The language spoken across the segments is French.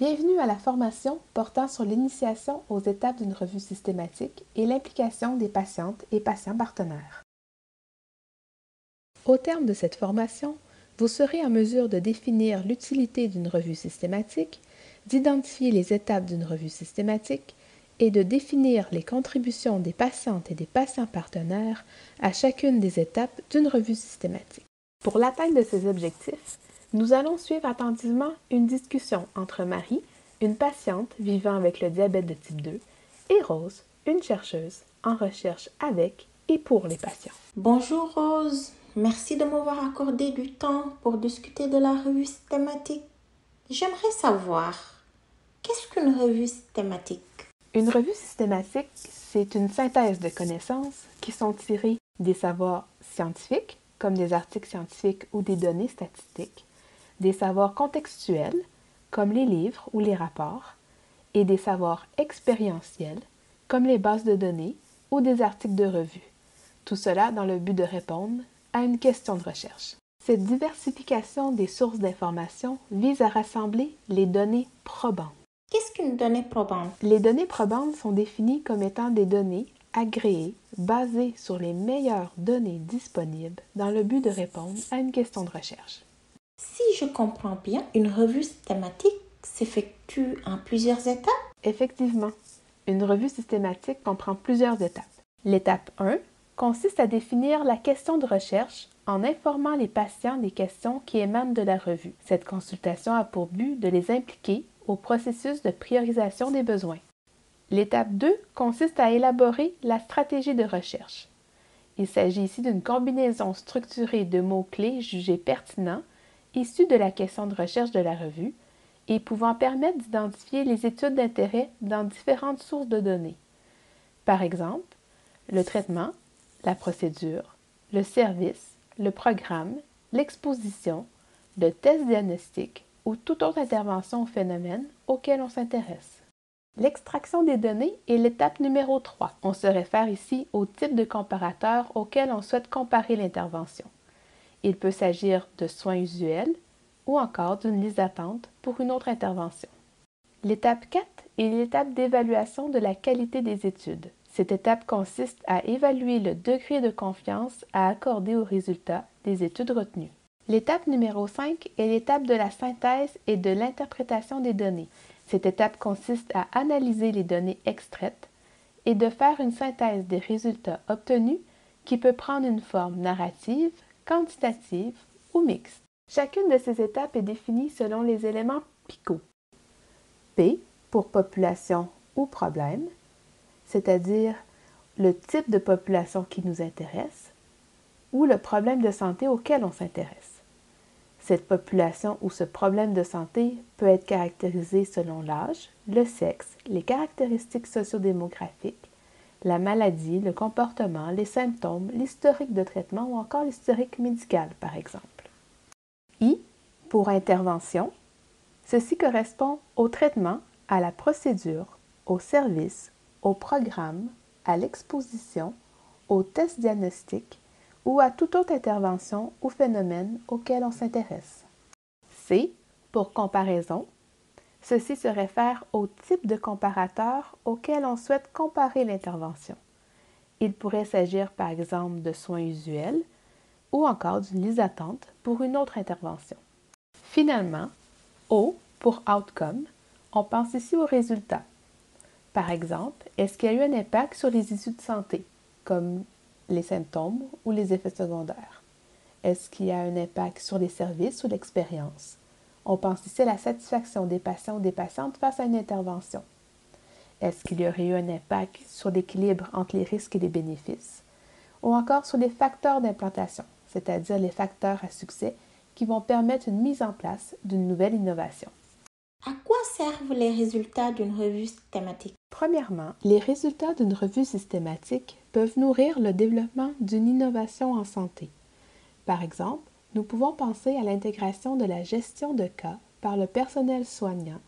Bienvenue à la formation portant sur l'initiation aux étapes d'une revue systématique et l'implication des patientes et patients partenaires. Au terme de cette formation, vous serez en mesure de définir l'utilité d'une revue systématique, d'identifier les étapes d'une revue systématique et de définir les contributions des patientes et des patients partenaires à chacune des étapes d'une revue systématique. Pour l'atteinte de ces objectifs, nous allons suivre attentivement une discussion entre Marie, une patiente vivant avec le diabète de type 2, et Rose, une chercheuse en recherche avec et pour les patients. Bonjour Rose, merci de m'avoir accordé du temps pour discuter de la revue systématique. J'aimerais savoir, qu'est-ce qu'une revue systématique? Une revue systématique, c'est une synthèse de connaissances qui sont tirées des savoirs scientifiques, comme des articles scientifiques ou des données statistiques, des savoirs contextuels, comme les livres ou les rapports, et des savoirs expérientiels, comme les bases de données ou des articles de revue. Tout cela dans le but de répondre à une question de recherche. Cette diversification des sources d'information vise à rassembler les données probantes. Qu'est-ce qu'une donnée probante? Les données probantes sont définies comme étant des données agréées basées sur les meilleures données disponibles dans le but de répondre à une question de recherche. Si je comprends bien, une revue systématique s'effectue en plusieurs étapes? Effectivement, une revue systématique comprend plusieurs étapes. L'étape 1 consiste à définir la question de recherche en informant les patients des questions qui émanent de la revue. Cette consultation a pour but de les impliquer au processus de priorisation des besoins. L'étape 2 consiste à élaborer la stratégie de recherche. Il s'agit ici d'une combinaison structurée de mots-clés jugés pertinents issus de la question de recherche de la revue et pouvant permettre d'identifier les études d'intérêt dans différentes sources de données. Par exemple, le traitement, la procédure, le service, le programme, l'exposition, le test diagnostique ou toute autre intervention au phénomène auquel on s'intéresse. L'extraction des données est l'étape numéro 3. On se réfère ici au type de comparateur auquel on souhaite comparer l'intervention. Il peut s'agir de soins usuels ou encore d'une liste d'attente pour une autre intervention. L'étape 4 est l'étape d'évaluation de la qualité des études. Cette étape consiste à évaluer le degré de confiance à accorder aux résultats des études retenues. L'étape numéro 5 est l'étape de la synthèse et de l'interprétation des données. Cette étape consiste à analyser les données extraites et de faire une synthèse des résultats obtenus qui peut prendre une forme narrative, quantitative ou mixte. Chacune de ces étapes est définie selon les éléments PICO. P pour population ou problème, c'est-à-dire le type de population qui nous intéresse ou le problème de santé auquel on s'intéresse. Cette population ou ce problème de santé peut être caractérisé selon l'âge, le sexe, les caractéristiques sociodémographiques, la maladie, le comportement, les symptômes, l'historique de traitement ou encore l'historique médical, par exemple. I pour intervention. Ceci correspond au traitement, à la procédure, au service, au programme, à l'exposition, au test diagnostic ou à toute autre intervention ou phénomène auquel on s'intéresse. C pour comparaison. Ceci se réfère au type de comparateur auquel on souhaite comparer l'intervention. Il pourrait s'agir par exemple de soins usuels ou encore d'une liste d'attente pour une autre intervention. Finalement, O pour outcome, on pense ici aux résultats. Par exemple, est-ce qu'il y a eu un impact sur les issues de santé, comme les symptômes ou les effets secondaires? Est-ce qu'il y a un impact sur les services ou l'expérience? On pense ici à la satisfaction des patients ou des patientes face à une intervention. Est-ce qu'il y aurait eu un impact sur l'équilibre entre les risques et les bénéfices? Ou encore sur les facteurs d'implantation, c'est-à-dire les facteurs à succès qui vont permettre une mise en place d'une nouvelle innovation. À quoi servent les résultats d'une revue systématique? Premièrement, les résultats d'une revue systématique peuvent nourrir le développement d'une innovation en santé. Par exemple, nous pouvons penser à l'intégration de la gestion de cas par le personnel soignant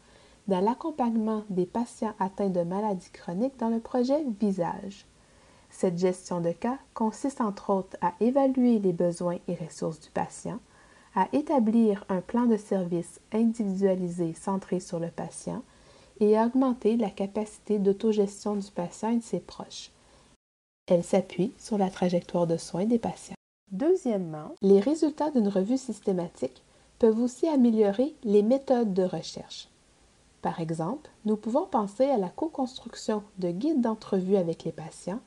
dans l'accompagnement des patients atteints de maladies chroniques dans le projet Visage. Cette gestion de cas consiste entre autres à évaluer les besoins et ressources du patient, à établir un plan de service individualisé centré sur le patient et à augmenter la capacité d'autogestion du patient et de ses proches. Elle s'appuie sur la trajectoire de soins des patients. Deuxièmement, les résultats d'une revue systématique peuvent aussi améliorer les méthodes de recherche. Par exemple, nous pouvons penser à la co-construction de guides d'entrevue avec les patients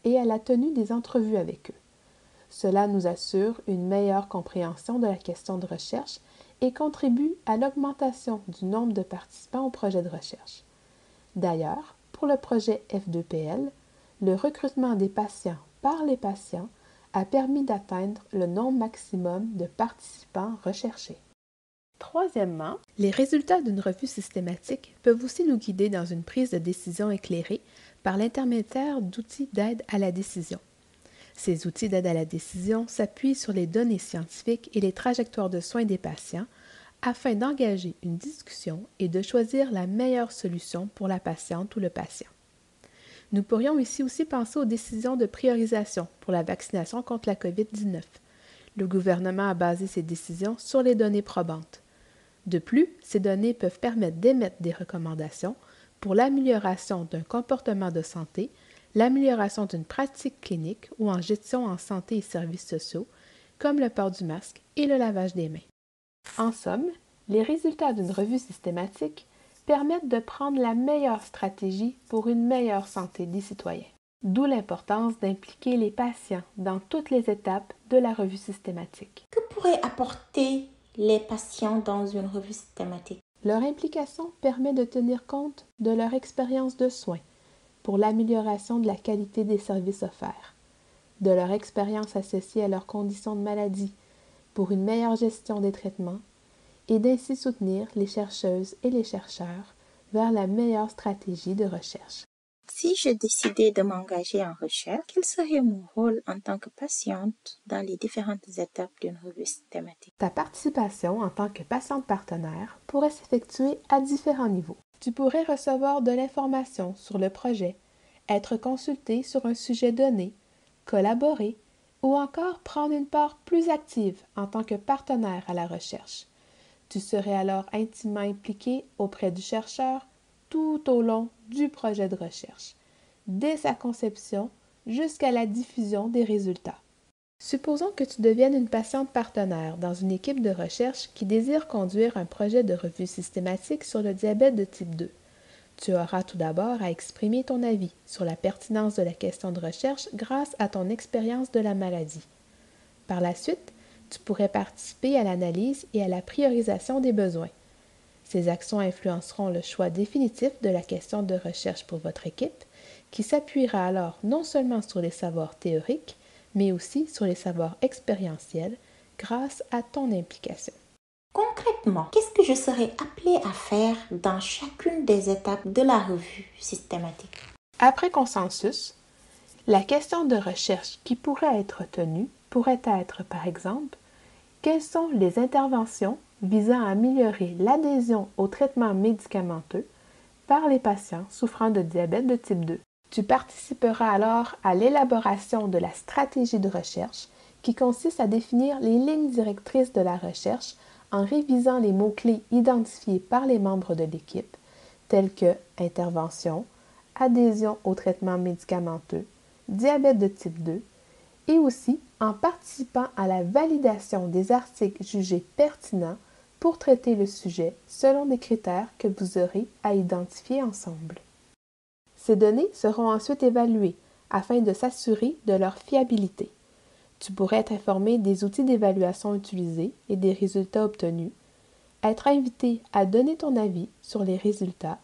et à la tenue des entrevues avec eux. Cela nous assure une meilleure compréhension de la question de recherche et contribue à l'augmentation du nombre de participants au projet de recherche. D'ailleurs, pour le projet F2PL, le recrutement des patients par les patients a permis d'atteindre le nombre maximum de participants recherchés. Troisièmement, les résultats d'une revue systématique peuvent aussi nous guider dans une prise de décision éclairée par l'intermédiaire d'outils d'aide à la décision. Ces outils d'aide à la décision s'appuient sur les données scientifiques et les trajectoires de soins des patients afin d'engager une discussion et de choisir la meilleure solution pour la patiente ou le patient. Nous pourrions ici aussi penser aux décisions de priorisation pour la vaccination contre la COVID-19. Le gouvernement a basé ses décisions sur les données probantes. De plus, ces données peuvent permettre d'émettre des recommandations pour l'amélioration d'un comportement de santé, l'amélioration d'une pratique clinique ou en gestion en santé et services sociaux, comme le port du masque et le lavage des mains. En somme, les résultats d'une revue systématique permettent de prendre la meilleure stratégie pour une meilleure santé des citoyens. D'où l'importance d'impliquer les patients dans toutes les étapes de la revue systématique. Que pourraient apporter les patients dans une revue systématique? Leur implication permet de tenir compte de leur expérience de soins pour l'amélioration de la qualité des services offerts, de leur expérience associée à leurs conditions de maladie pour une meilleure gestion des traitements et d'ainsi soutenir les chercheuses et les chercheurs vers la meilleure stratégie de recherche. Si je décidais de m'engager en recherche, quel serait mon rôle en tant que patiente dans les différentes étapes d'une revue systématique? Ta participation en tant que patiente partenaire pourrait s'effectuer à différents niveaux. Tu pourrais recevoir de l'information sur le projet, être consulté sur un sujet donné, collaborer ou encore prendre une part plus active en tant que partenaire à la recherche. Tu serais alors intimement impliqué auprès du chercheur tout au long du projet de recherche, dès sa conception jusqu'à la diffusion des résultats. Supposons que tu deviennes une patiente partenaire dans une équipe de recherche qui désire conduire un projet de revue systématique sur le diabète de type 2. Tu auras tout d'abord à exprimer ton avis sur la pertinence de la question de recherche grâce à ton expérience de la maladie. Par la suite, tu pourrais participer à l'analyse et à la priorisation des besoins. Ces actions influenceront le choix définitif de la question de recherche pour votre équipe, qui s'appuiera alors non seulement sur les savoirs théoriques, mais aussi sur les savoirs expérientiels grâce à ton implication. Concrètement, qu'est-ce que je serais appelée à faire dans chacune des étapes de la revue systématique? Après consensus, la question de recherche qui pourrait être tenue pourrait être, par exemple, quelles sont les interventions visant à améliorer l'adhésion au traitement médicamenteux par les patients souffrant de diabète de type 2. Tu participeras alors à l'élaboration de la stratégie de recherche qui consiste à définir les lignes directrices de la recherche en révisant les mots-clés identifiés par les membres de l'équipe, tels que intervention, adhésion au traitement médicamenteux, diabète de type 2, et aussi en participant à la validation des articles jugés pertinents pour traiter le sujet selon des critères que vous aurez à identifier ensemble. Ces données seront ensuite évaluées afin de s'assurer de leur fiabilité. Tu pourrais être informé des outils d'évaluation utilisés et des résultats obtenus, être invité à donner ton avis sur les résultats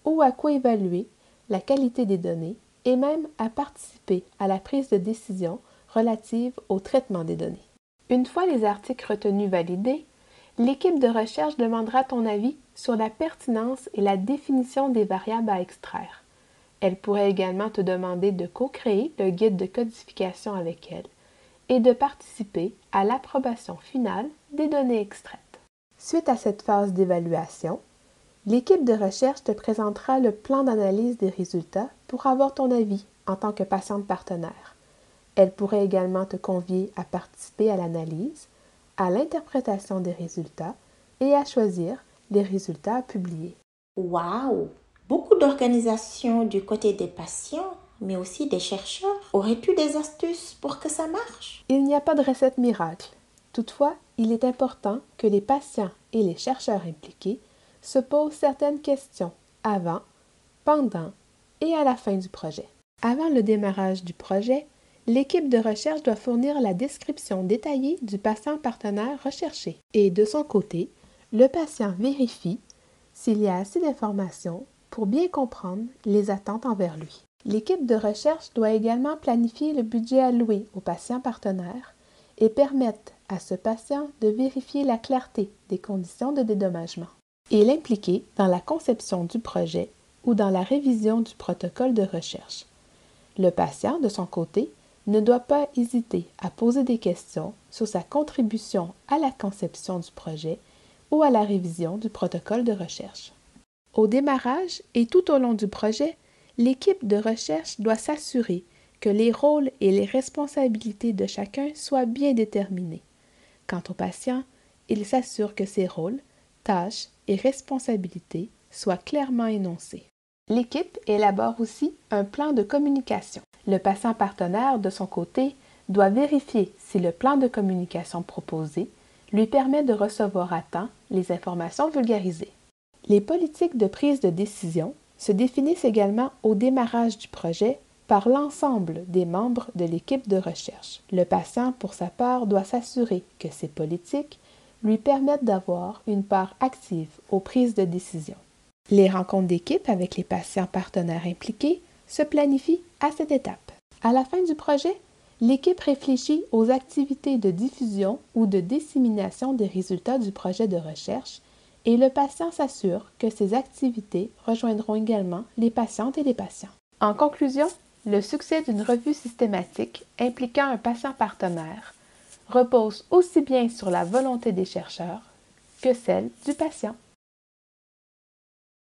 ou à coévaluer la qualité des données et même à participer à la prise de décision relative au traitement des données. Une fois les articles retenus validés, l'équipe de recherche demandera ton avis sur la pertinence et la définition des variables à extraire. Elle pourrait également te demander de co-créer le guide de codification avec elle et de participer à l'approbation finale des données extraites. Suite à cette phase d'évaluation, l'équipe de recherche te présentera le plan d'analyse des résultats pour avoir ton avis en tant que patiente partenaire. Elle pourrait également te convier à participer à l'analyse, à l'interprétation des résultats et à choisir les résultats à publier. Waouh! Beaucoup d'organisations du côté des patients, mais aussi des chercheurs. Aurais-tu des astuces pour que ça marche? Il n'y a pas de recette miracle. Toutefois, il est important que les patients et les chercheurs impliqués se posent certaines questions avant, pendant et à la fin du projet. Avant le démarrage du projet, l'équipe de recherche doit fournir la description détaillée du patient partenaire recherché et de son côté, le patient vérifie s'il y a assez d'informations pour bien comprendre les attentes envers lui. L'équipe de recherche doit également planifier le budget alloué au patient partenaire et permettre à ce patient de vérifier la clarté des conditions de dédommagement et l'impliquer dans la conception du projet ou dans la révision du protocole de recherche. Le patient, de son côté, ne doit pas hésiter à poser des questions sur sa contribution à la conception du projet ou à la révision du protocole de recherche. Au démarrage et tout au long du projet, l'équipe de recherche doit s'assurer que les rôles et les responsabilités de chacun soient bien déterminés. Quant au patient, il s'assure que ses rôles, tâches et responsabilités soient clairement énoncés. L'équipe élabore aussi un plan de communication. Le patient partenaire, de son côté, doit vérifier si le plan de communication proposé lui permet de recevoir à temps les informations vulgarisées. Les politiques de prise de décision se définissent également au démarrage du projet par l'ensemble des membres de l'équipe de recherche. Le patient, pour sa part, doit s'assurer que ces politiques lui permettent d'avoir une part active aux prises de décision. Les rencontres d'équipe avec les patients partenaires impliqués se planifient à cette étape. À la fin du projet, l'équipe réfléchit aux activités de diffusion ou de dissémination des résultats du projet de recherche et le patient s'assure que ces activités rejoindront également les patientes et les patients. En conclusion, le succès d'une revue systématique impliquant un patient partenaire repose aussi bien sur la volonté des chercheurs que celle du patient.